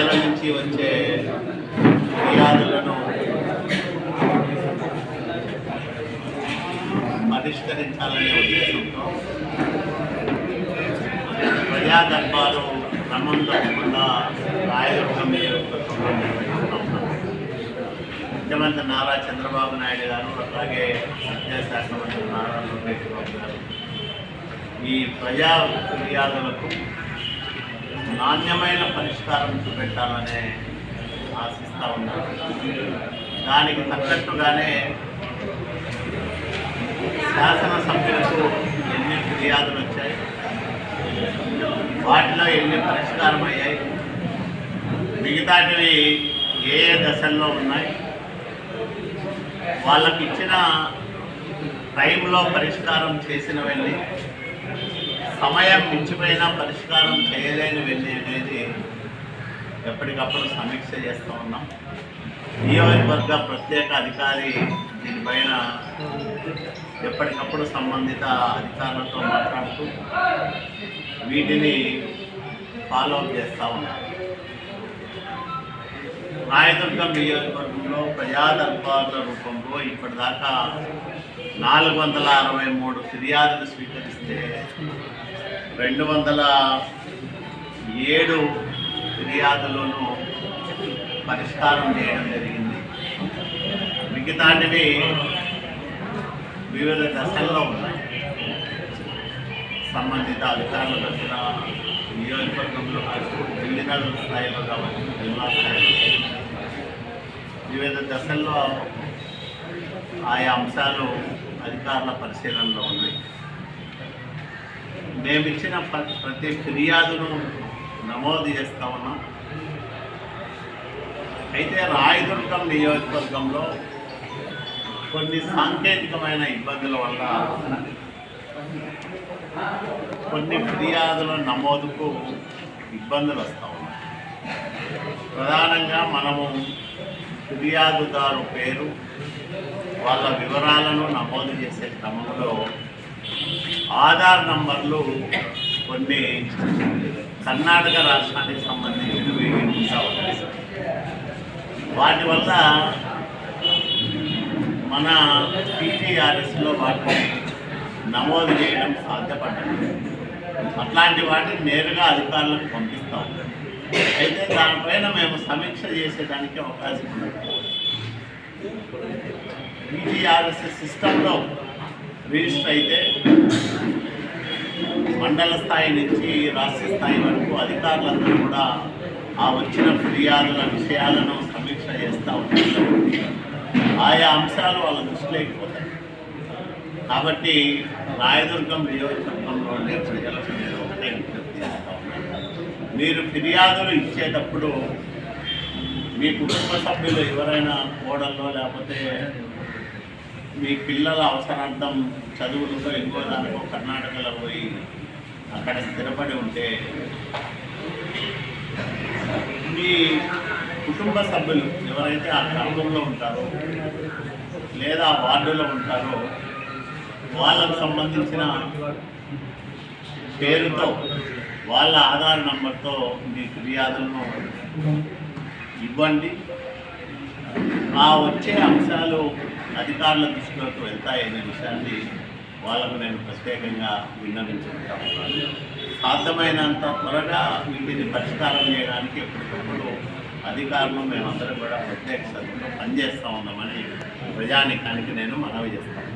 ప్రజల నుంచి వచ్చే ఫిర్యాదులను పరిష్కరించాలనే ఉద్దేశంతో ప్రజా దర్బారు క్రమం తప్పకుండా రాయదుర్గం నియోజకవర్గంలో నిర్వహిస్తూ ఉన్నాం. ముఖ్యమంత్రి నారా చంద్రబాబు నాయుడు గారు, అలాగే విద్యాశాఖ మంత్రి నారా లోకేష్ బాబు గారు ఈ ప్రజా ఫిర్యాదులకు నాణ్యమైన పరిష్కారం చూపెట్టాలనే ఆశిస్తూ ఉన్నారు. దానికి తగ్గట్టుగానే శాసనసభ్యులకు ఎన్ని ఫిర్యాదులు వచ్చాయి, వాటిలో ఎన్ని పరిష్కారం అయ్యాయి, మిగతాటివి ఏ ఏ దశల్లో ఉన్నాయి, వాళ్ళకి ఇచ్చిన టైంలో పరిష్కారం చేసినవన్నీ, సమయం మించిపోయినా పరిష్కారం చేయలేనివన్నీ అనేది ఎప్పటికప్పుడు సమీక్ష చేస్తూ ఉన్నాం. నియోజకవర్గ ప్రత్యేక అధికారి దీనిపైన ఎప్పటికప్పుడు సంబంధిత అధికారులతో మాట్లాడుతూ వీటిని ఫాలో అప్ చేస్తూ ఉన్నాం. రాయదుర్గం నియోజకవర్గంలో ప్రజా దర్బార్ల రూపంలో ఇప్పటిదాకా 463 ఫిర్యాదులు స్వీకరిస్తే 207 ఫిర్యాదులను పరిష్కారం చేయడం జరిగింది. మిగతాటివి వివిధ దశల్లో ఉన్నాయి. సంబంధిత అధికారుల దగ్గర నియోజకవర్గంలో డివిజనల్ స్థాయిలో కావచ్చు, జిల్లా స్థాయిలో వివిధ దశల్లో ఆయా అంశాలు అధికారుల పరిశీలనలో ఉన్నాయి. మేమిచ్చిన ప్రతి ఫిర్యాదును నమోదు చేస్తూ ఉన్నాం. అయితే రాయదుర్గం నియోజకవర్గంలో కొన్ని సాంకేతికమైన ఇబ్బందుల వల్ల కొన్ని ఫిర్యాదుల నమోదుకు ఇబ్బందులు వస్తూ ఉన్నాయి. ప్రధానంగా మనము ఫిర్యాదుదారు పేరు, వాళ్ళ వివరాలను నమోదు చేసే క్రమంలో ఆధార్ నంబర్లు కొన్ని కర్ణాటక రాష్ట్రానికి సంబంధించినవి ఉంటా ఉన్నాయి. వాటి వల్ల మన పీటీఆర్ఎస్లో వాటిని నమోదు చేయడం సాధ్యపడదు. అట్లాంటి వాటిని నేరుగా అధికారులకు పంపిస్తాం. అయితే దానిపైన మేము సమీక్ష చేసేదానికి అవకాశం ఉంది. పీటీఆర్ఎస్ సిస్టంలో రిజిస్టర్ అయితే మండల స్థాయి నుంచి రాష్ట్ర స్థాయి వరకు అధికారులందరూ కూడా ఆ వచ్చిన ఫిర్యాదుల విషయాలను సమీక్ష చేస్తూ ఉంటారు. ఆయా అంశాలు వాళ్ళ దృష్టిలోకి పోతాయి. కాబట్టి రాయదుర్గం నియోజకవర్గంలో ఉండే ప్రజలకు నేను ఒకటే విజ్ఞప్తి చేస్తా ఉన్నాను. మీరు ఫిర్యాదులు ఇచ్చేటప్పుడు మీ కుటుంబ సభ్యులు ఎవరైనా కోడల్లో లేకపోతే మీ పిల్లల అవసరార్థం చదువులతో ఇంకో దానికో కర్ణాటకలో పోయి అక్కడ స్థిరపడి ఉంటే మీ కుటుంబ సభ్యులు ఎవరైతే ఆ గ్రామంలో ఉంటారో లేదా వార్డులో ఉంటారో వాళ్ళకు సంబంధించిన పేరుతో వాళ్ళ ఆధార్ నంబర్తో మీ ఫిర్యాదులను ఇవ్వండి. ఆ వచ్చే అంశాలు అధికారుల దృష్టిలోకి వెళ్తాయనే విషయాన్ని వాళ్ళకు నేను ప్రత్యేకంగా విన్నవించుకుంటాను. సాధ్యమైనంత త్వరగా వీటిని పరిష్కారం చేయడానికి ఎప్పటికప్పుడు అధికారులు మేమందరం కూడా ప్రత్యేక శ్రద్ధతో పనిచేస్తూ ఉన్నామని ప్రజానీకానికి నేను మనవి చేస్తాను.